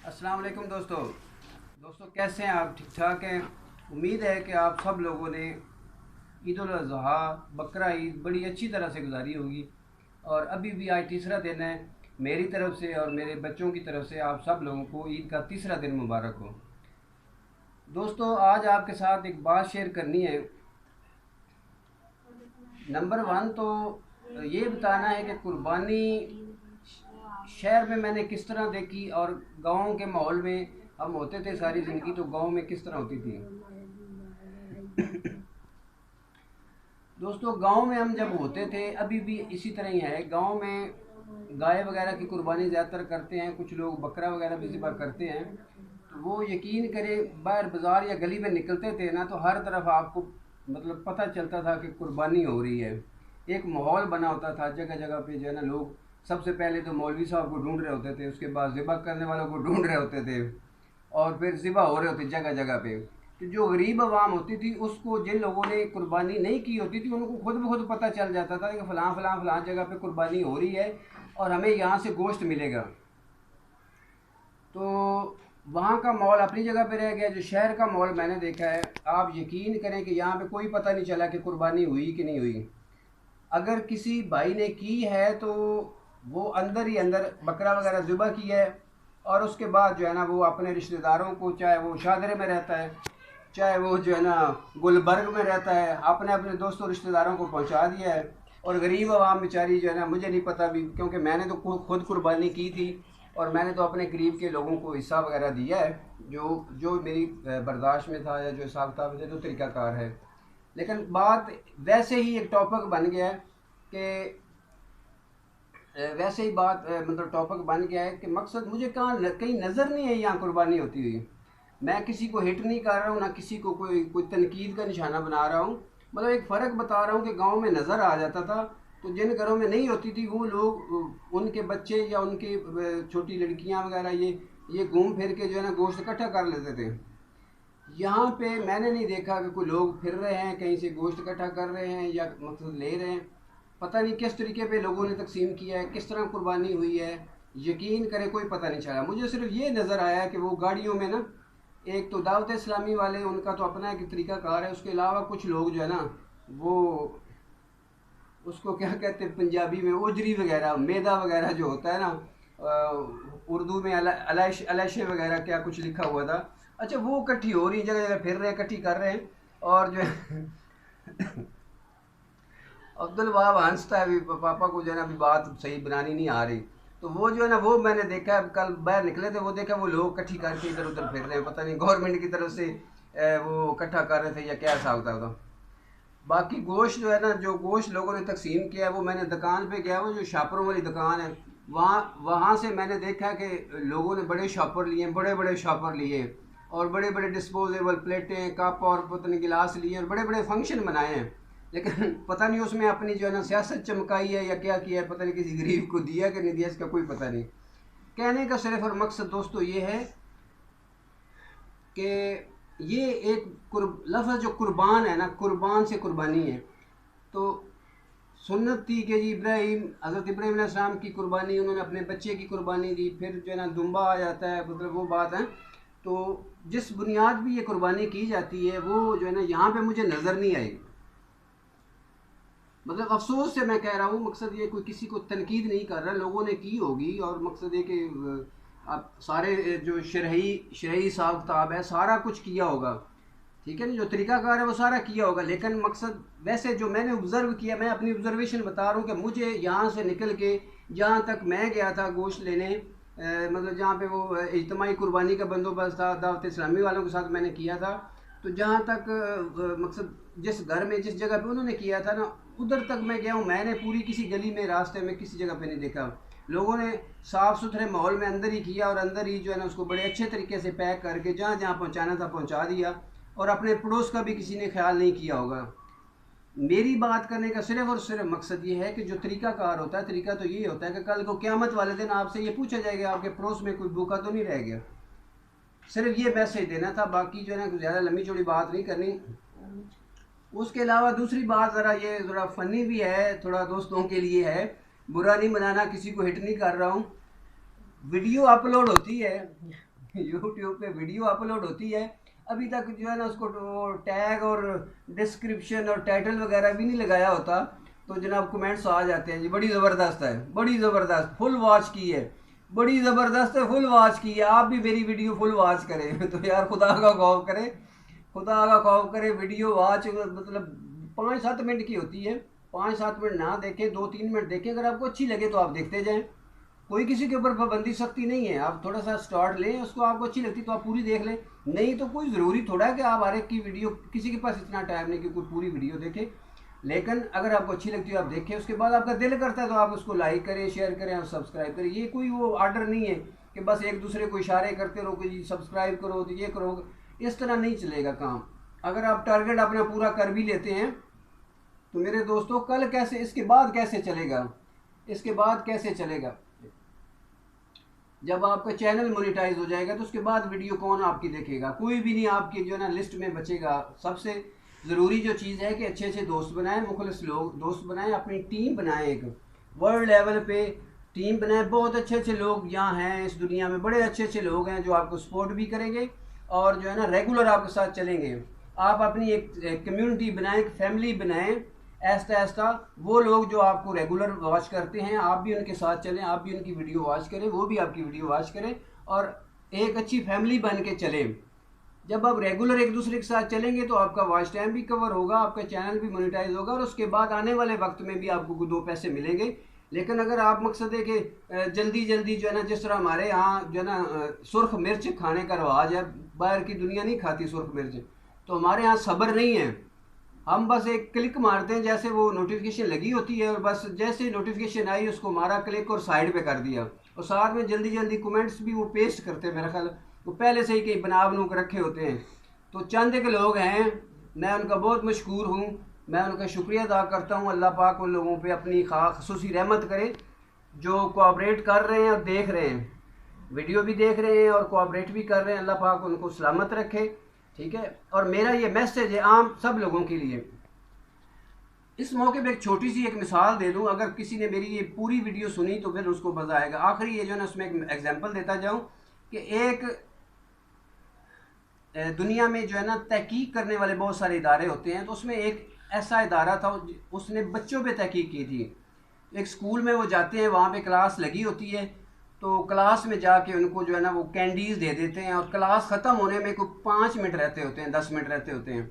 अस्सलाम वालेकुम दोस्तों कैसे हैं आप? ठीक ठाक हैं? उम्मीद है कि आप सब लोगों ने ईद उल अज़हा बकरा ईद बड़ी अच्छी तरह से गुजारी होगी। और अभी भी आज तीसरा दिन है। मेरी तरफ से और मेरे बच्चों की तरफ से आप सब लोगों को ईद का तीसरा दिन मुबारक हो। दोस्तों, आज आपके साथ एक बात शेयर करनी है। नंबर वन तो ये बताना है कि कुर्बानी शहर में मैंने किस तरह देखी और गाँव के माहौल में हम होते थे सारी ज़िंदगी, तो गाँव में किस तरह होती थी। दोस्तों, गांव में हम जब होते थे, अभी भी इसी तरह ही है। गांव में गाय वगैरह की कुर्बानी ज़्यादातर करते हैं, कुछ लोग बकरा वगैरह भी ज़िबा करते हैं। तो वो यकीन करें, बाहर बाज़ार या गली में निकलते थे ना, तो हर तरफ आपको मतलब पता चलता था कि कुर्बानी हो रही है। एक माहौल बना होता था जगह जगह पे, जो है ना, लोग सबसे पहले तो मौलवी साहब को ढूंढ रहे होते थे, उसके बाद ज़िबा करने वालों को ढूंढ रहे होते थे, और फिर ज़िबा हो रहे होते जगह जगह पे। तो जो गरीब आवाम होती थी, उसको जिन लोगों ने कुर्बानी नहीं की होती थी, उनको खुद ब खुद पता चल जाता था कि फ़लाँ फ़लाँ फ़लाँ जगह पे कुर्बानी हो रही है और हमें यहाँ से गोश्त मिलेगा। तो वहाँ का माहौल अपनी जगह पे रह गया। जो शहर का माहौल मैंने देखा है, आप यकीन करें कि यहाँ पे कोई पता नहीं चला कि कुर्बानी हुई कि नहीं हुई। अगर किसी भाई ने की है तो वो अंदर ही अंदर बकरा वगैरह ज़िबा किया है, और उसके बाद जो है ना, वो अपने रिश्तेदारों को, चाहे वो शादरे में रहता है, चाहे वो जो है ना गुलबर्ग में रहता है, अपने अपने दोस्तों रिश्तेदारों को पहुंचा दिया है। और गरीब आवाम बेचारी जो है ना, मुझे नहीं पता भी, क्योंकि मैंने तो खुद कुर्बानी की थी और मैंने तो अपने करीब के लोगों को हिस्सा वगैरह दिया है, जो जो मेरी बर्दाश्त में था, या जो हिसाब किताब जो तरीक़ाकार है। लेकिन बात वैसे ही एक टॉपिक बन गया है कि वैसे ही बात मतलब टॉपिक बन गया है कि मकसद मुझे कहीं नज़र नहीं है यहाँ कुर्बानी होती हुई। मैं किसी को हिट नहीं कर रहा हूँ, ना किसी को कोई कोई तनकीद का निशाना बना रहा हूँ। मतलब एक फ़र्क बता रहा हूँ कि गांव में नज़र आ जाता था, तो जिन घरों में नहीं होती थी, वो लोग उनके बच्चे या उनके छोटी लड़कियाँ वगैरह ये घूम फिर के जो है ना गोश्त इकट्ठा कर लेते थे। यहाँ पे मैंने नहीं देखा कि कोई लोग फिर रहे हैं, कहीं से गोश्त इकट्ठा कर रहे हैं या मतलब ले रहे हैं। पता नहीं किस तरीके पे लोगों ने तकसीम किया है, किस तरह कुर्बानी हुई है। यकीन करें, कोई पता नहीं चला। मुझे सिर्फ ये नज़र आया कि वो गाड़ियों में ना, एक तो दावत इस्लामी वाले, उनका तो अपना एक तरीक़ाकार है, उसके अलावा कुछ लोग जो है ना, वो उसको क्या कहते हैं पंजाबी में, ओजरी वगैरह, मैदा वगैरह जो होता है ना, उर्दू में अलाशे वगैरह क्या कुछ लिखा हुआ था। अच्छा, वो इकट्ठी हो रही, जगह जगह फिर रहे हैं, इकट्ठी कर रहे हैं। और जो है अब्दुल वहाब हंसता है, अभी पापा को जो है ना अभी बात सही बनानी नहीं आ रही। तो वो जो है ना, वो मैंने देखा है, कल बाहर निकले थे, वो देखा वो लोग इकट्ठी करके इधर उधर फिर रहे हैं, पता नहीं गवर्नमेंट की तरफ से वो इकट्ठा कर रहे थे या क्या हिसाब होता था। बाकी गोश्त जो है ना, जो गोश्त लोगों ने तकसीम किया है, वो मैंने दुकान पे गया, वो जो शॉपरों वाली दुकान है, वहाँ वहाँ से मैंने देखा कि लोगों ने बड़े शॉपर लिए, बड़े बड़े शॉपर लिए, और बड़े बड़े डिस्पोजेबल प्लेटें, कप और पता नहीं गिलास लिए, और बड़े बड़े फंक्शन बनाए हैं। लेकिन पता नहीं उसमें अपनी जो है ना सियासत चमकाई है या क्या किया है, पता नहीं किसी गरीब को दिया कि नहीं दिया, इसका कोई पता नहीं। कहने का सिर्फ और मकसद दोस्तों ये है कि ये एक लफ्ज़ जो कुर्बान है ना, कुर्बान से कुर्बानी है। तो सुन्नत थी कि जी इब्राहिम, हज़रत इब्राहिम अलैहिस्सलाम की कुर्बानी, उन्होंने अपने बच्चे की कुर्बानी दी, फिर जो है ना दुम्बा आ जाता है, मतलब वो बात है। तो जिस बुनियाद भी ये कुर्बानी की जाती है, वो जो है ना यहाँ पे मुझे नज़र नहीं आई। मतलब अफसोस से मैं कह रहा हूँ, मकसद ये कोई किसी को तनकीद नहीं कर रहा, लोगों ने की होगी, और मकसद ये कि आप सारे जो शरही शरही हिसाब किताब है, सारा कुछ किया होगा, ठीक है ना, जो तरीक़ाकार है वो सारा किया होगा। लेकिन मकसद वैसे जो मैंने ऑब्ज़र्व किया, मैं अपनी ऑब्ज़र्वेशन बता रहा हूँ कि मुझे यहाँ से निकल के जहाँ तक मैं गया था गोश्त लेने, मतलब जहाँ पे वो इज्तिमाई कुर्बानी का बंदोबस्त था, दावत इस्लामी वालों के साथ मैंने किया था। तो जहाँ तक मकसद जिस घर में जिस जगह पे उन्होंने किया था ना, उधर तक मैं गया हूँ, मैंने पूरी किसी गली में रास्ते में किसी जगह पे नहीं देखा। लोगों ने साफ़ सुथरे माहौल में अंदर ही किया, और अंदर ही जो है ना उसको बड़े अच्छे तरीके से पैक करके जहाँ जहाँ पहुँचाना था पहुँचा दिया, और अपने पड़ोस का भी किसी ने ख्याल नहीं किया होगा। मेरी बात करने का सिर्फ और सिर्फ मकसद ये है कि जो तरीक़ाकार होता है, तरीका तो ये होता है कि कल को क़यामत वाले दिन आपसे ये पूछा जाएगा आपके पड़ोस में कोई भूखा तो नहीं रह गया। सिर्फ ये मैसेज देना था, बाकी जो है ना ज़्यादा लंबी चौड़ी बात नहीं करनी। उसके अलावा दूसरी बात, ज़रा ये ज़रा फ़नी भी है, थोड़ा दोस्तों के लिए है, बुरा नहीं बनाना, किसी को हिट नहीं कर रहा हूँ। वीडियो अपलोड होती है, यूट्यूब पे वीडियो अपलोड होती है, अभी तक जो है ना उसको टैग और डिस्क्रिप्शन और टाइटल वगैरह भी नहीं लगाया होता, तो जनाब कमेंट्स आ जाते हैं जी बड़ी ज़बरदस्त है, बड़ी ज़बरदस्त, फुल वॉच की है, बड़ी ज़बरदस्त है, फुल वॉच की है, आप भी मेरी वीडियो फुल वॉच करें। तो यार खुदा का खौफ करें, खुदा का खौफ करें, वीडियो वॉच मतलब 5-7 मिनट की होती है, 5-7 मिनट ना देखें, 2-3 मिनट देखें, अगर आपको अच्छी लगे तो आप देखते जाएं, कोई किसी के ऊपर पाबंदी सख्ती नहीं है, आप थोड़ा सा स्टार्ट लें, उसको आपको अच्छी लगती तो आप पूरी देख लें, नहीं तो कोई ज़रूरी थोड़ा है कि आप हर एक की वीडियो, किसी के पास इतना टाइम नहीं कि कोई पूरी वीडियो देखे, लेकिन अगर आपको अच्छी लगती है आप देखें, उसके बाद आपका दिल करता है तो आप उसको लाइक करें, शेयर करें और सब्सक्राइब करें। ये कोई वो आर्डर नहीं है कि बस एक दूसरे को इशारे करते रहो कि जी सब्सक्राइब करो तो ये करो, इस तरह नहीं चलेगा काम। अगर आप टारगेट अपना पूरा कर भी लेते हैं तो मेरे दोस्तों कल कैसे, इसके बाद कैसे चलेगा, इसके बाद कैसे चलेगा, जब आपका चैनल मोनेटाइज हो जाएगा तो उसके बाद वीडियो कौन आपकी देखेगा, कोई भी नहीं आपकी जो है ना लिस्ट में बचेगा। सबसे ज़रूरी जो चीज़ है कि अच्छे अच्छे दोस्त बनाएं, मुखलिस लोग दोस्त बनाएं, अपनी टीम बनाएं, एक वर्ल्ड लेवल पे टीम बनाएं। बहुत अच्छे अच्छे लोग यहाँ हैं इस दुनिया में, बड़े अच्छे अच्छे लोग हैं जो आपको सपोर्ट भी करेंगे और जो है ना रेगुलर आपके साथ चलेंगे। आप अपनी एक कम्युनिटी बनाएं, एक फैमिली बनाएं, ऐसा ऐसा वो लोग जो आपको रेगुलर वॉच करते हैं, आप भी उनके साथ चलें, आप भी उनकी वीडियो वॉच करें, वो भी आपकी वीडियो वॉच करें और एक अच्छी फैमिली बन के चलें। जब आप रेगुलर एक दूसरे के साथ चलेंगे तो आपका वॉच टाइम भी कवर होगा, आपका चैनल भी मोनेटाइज होगा और उसके बाद आने वाले वक्त में भी आपको 2 पैसे मिलेंगे। लेकिन अगर आप मकसद है कि जल्दी जल्दी जो है ना, जिस तरह हमारे यहाँ जो है ना सुर्ख मिर्च खाने का रवाज है, बाहर की दुनिया नहीं खाती सुर्ख मिर्च, तो हमारे यहाँ सब्र नहीं है, हम बस एक क्लिक मारते हैं, जैसे वो नोटिफिकेशन लगी होती है और बस जैसे नोटिफिकेशन आई उसको मारा क्लिक और साइड पे कर दिया, और साथ में जल्दी जल्दी कमेंट्स भी वो पेस्ट करते हैं, मेरा ख्याल वो पहले से ही कहीं बना बनू के रखे होते हैं। तो चंद के लोग हैं, मैं उनका बहुत मशहूर हूँ, मैं उनका शुक्रिया अदा करता हूँ। अल्लाह पाक उन लोगों पे अपनी खसूसी रहमत करे जो कोऑपरेट कर रहे हैं और देख रहे हैं, वीडियो भी देख रहे हैं और कोऑपरेट भी कर रहे हैं। अल्लाह पाक उनको सलामत रखे, ठीक है। और मेरा ये मैसेज है आम सब लोगों के लिए। इस मौके पे एक छोटी सी एक मिसाल दे दूं, अगर किसी ने मेरी ये पूरी वीडियो सुनी तो फिर उसको मज़ा आएगा। आखिरी ये जो है ना उसमें एक एग्जांपल देता जाऊं कि एक दुनिया में जो है ना तहकीक करने वाले बहुत सारे इदारे होते हैं, तो उसमें एक ऐसा इदारा था उसने बच्चों पे तहकीक की थी। एक स्कूल में वो जाते हैं, वहाँ पे क्लास लगी होती है, तो क्लास में जाके उनको जो है ना वो कैंडीज़ दे देते हैं और क्लास ख़त्म होने में कोई 5 मिनट रहते होते हैं, 10 मिनट रहते होते हैं,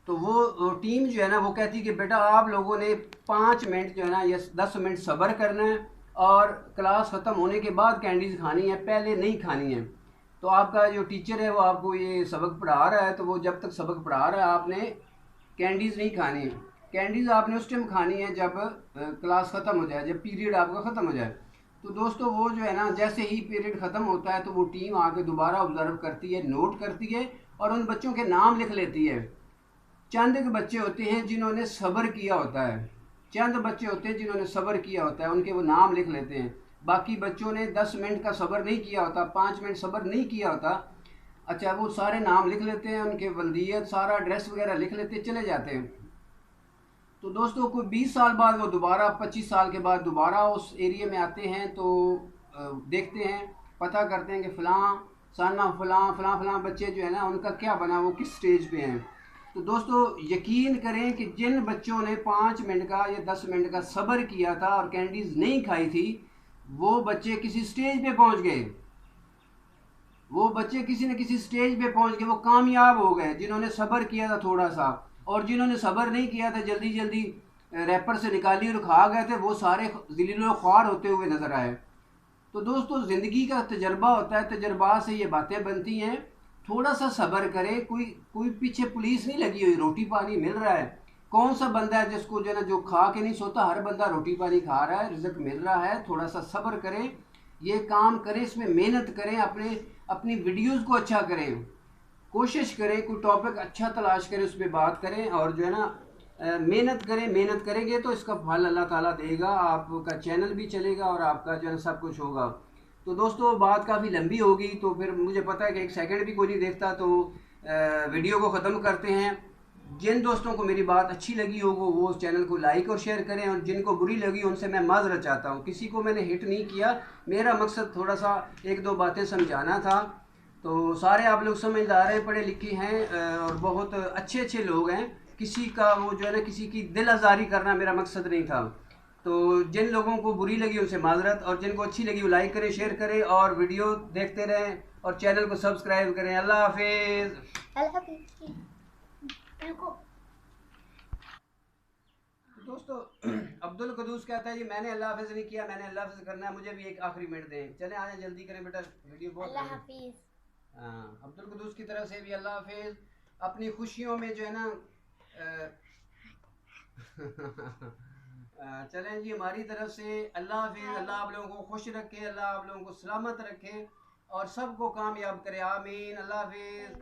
तो वो टीम जो है ना वो कहती है कि बेटा आप लोगों ने 5 मिनट जो है ना या 10 मिनट सब्र करना है और क्लास ख़त्म होने के बाद कैंडीज़ खानी है, पहले नहीं खानी है। तो आपका जो टीचर है वो आपको ये सबक पढ़ा रहा है, तो वो जब तक सबक पढ़ा रहा है आपने कैंडीज़ नहीं खानी है। कैंडीज़ आपने उस टाइम खानी है जब क्लास ख़त्म हो जाए, जब पीरियड आपका ख़त्म हो जाए। तो दोस्तों वो जो है ना जैसे ही पीरियड ख़त्म होता है तो वो टीम आके दोबारा ऑब्ज़र्व करती है, नोट करती है और उन बच्चों के नाम लिख लेती है। चंद के बच्चे होते हैं जिन्होंने सब्र किया होता है, चंद बच्चे होते हैं जिन्होंने सब्र किया होता है, उनके वो नाम लिख लेते हैं। बाकी बच्चों ने 10 मिनट का सब्र नहीं किया होता, 5 मिनट सब्र नहीं किया होता, अच्छा वो सारे नाम लिख लेते हैं, उनके वल्दियत सारा एड्रेस वगैरह लिख लेते चले जाते हैं। तो दोस्तों कोई 20 साल बाद वो दोबारा 25 साल के बाद दोबारा उस एरिया में आते हैं, तो देखते हैं, पता करते हैं कि फ़लाँ साना फ़लाँ बच्चे जो है ना उनका क्या बना, वो किस स्टेज पे हैं। तो दोस्तों यकीन करें कि जिन बच्चों ने 5 मिनट का या 10 मिनट का सब्र किया था और कैंडीज़ नहीं खाई थी, वो बच्चे किसी स्टेज पे पहुंच गए, वो बच्चे किसी न किसी स्टेज पे पहुंच गए, वो कामयाब हो गए जिन्होंने सब्र किया था थोड़ा सा, और जिन्होंने सब्र नहीं किया था जल्दी जल्दी रैपर से निकाली और खा गए थे, वो सारे ज़लील ख्वार होते हुए नज़र आए। तो दोस्तों ज़िंदगी का तजर्बा होता है, तजर्बा से ये बातें बनती हैं। थोड़ा सा सब्र करें, कोई पीछे पुलिस नहीं लगी हुई, रोटी पानी मिल रहा है। कौन सा बंदा है जिसको जो है ना जो खा के नहीं सोता, हर बंदा रोटी पानी खा रहा है, रिज़्क मिल रहा है। थोड़ा सा सब्र करें, ये काम करें, इसमें मेहनत करें, अपनी वीडियोस को अच्छा करें, कोशिश करें, कोई टॉपिक अच्छा तलाश करें, उस पर बात करें और जो है ना मेहनत करें। मेहनत करेंगे तो इसका फल अल्लाह ताला देगा, आपका चैनल भी चलेगा और आपका जो है सब कुछ होगा। तो दोस्तों बात काफ़ी लंबी होगी, तो फिर मुझे पता है कि 1 सेकंड भी कोई नहीं देखता, तो वीडियो को ख़त्म करते हैं। जिन दोस्तों को मेरी बात अच्छी लगी हो वो चैनल को लाइक और शेयर करें, और जिनको बुरी लगी उनसे मैं माज़रत चाहता हूँ। किसी को मैंने हिट नहीं किया, मेरा मकसद थोड़ा सा 1-2 बातें समझाना था तो सारे आप लोग समझदार हैं, पढ़े लिखे हैं और बहुत अच्छे अच्छे लोग हैं। किसी का वो जो है ना, किसी की दिल आज़ारी करना मेरा मकसद नहीं था। तो जिन लोगों को बुरी लगी उनसे माजरत, और जिनको अच्छी लगी वो लाइक करें, शेयर करें और वीडियो देखते रहें और चैनल को सब्सक्राइब करें। अल्लाह हाफिज़। अल्लाह हाफिज़। रुको। दोस्तों अब्दुल कदूस कहता है जी मैंने अल्लाह हाफिज़ नहीं किया, मैंने अल्लाह हाफिज़ करना है, मुझे भी एक आखिरी मिनट दें। चले आए जल्दी करें बेटा, वीडियो बहुत अल्लाह है। हाफिज़। हाँ, अब्दुल कुदूस की तरफ से भी अल्लाह हाफिज़। अपनी खुशियों में जो है ना चलें जी, हमारी तरफ से अल्लाह हाफिज़। अल्लाह आप लोगों को खुश रखे, अल्लाह आप लोगों को सलामत रखे और सबको कामयाब करे, आमीन। अल्लाह हाफिज़।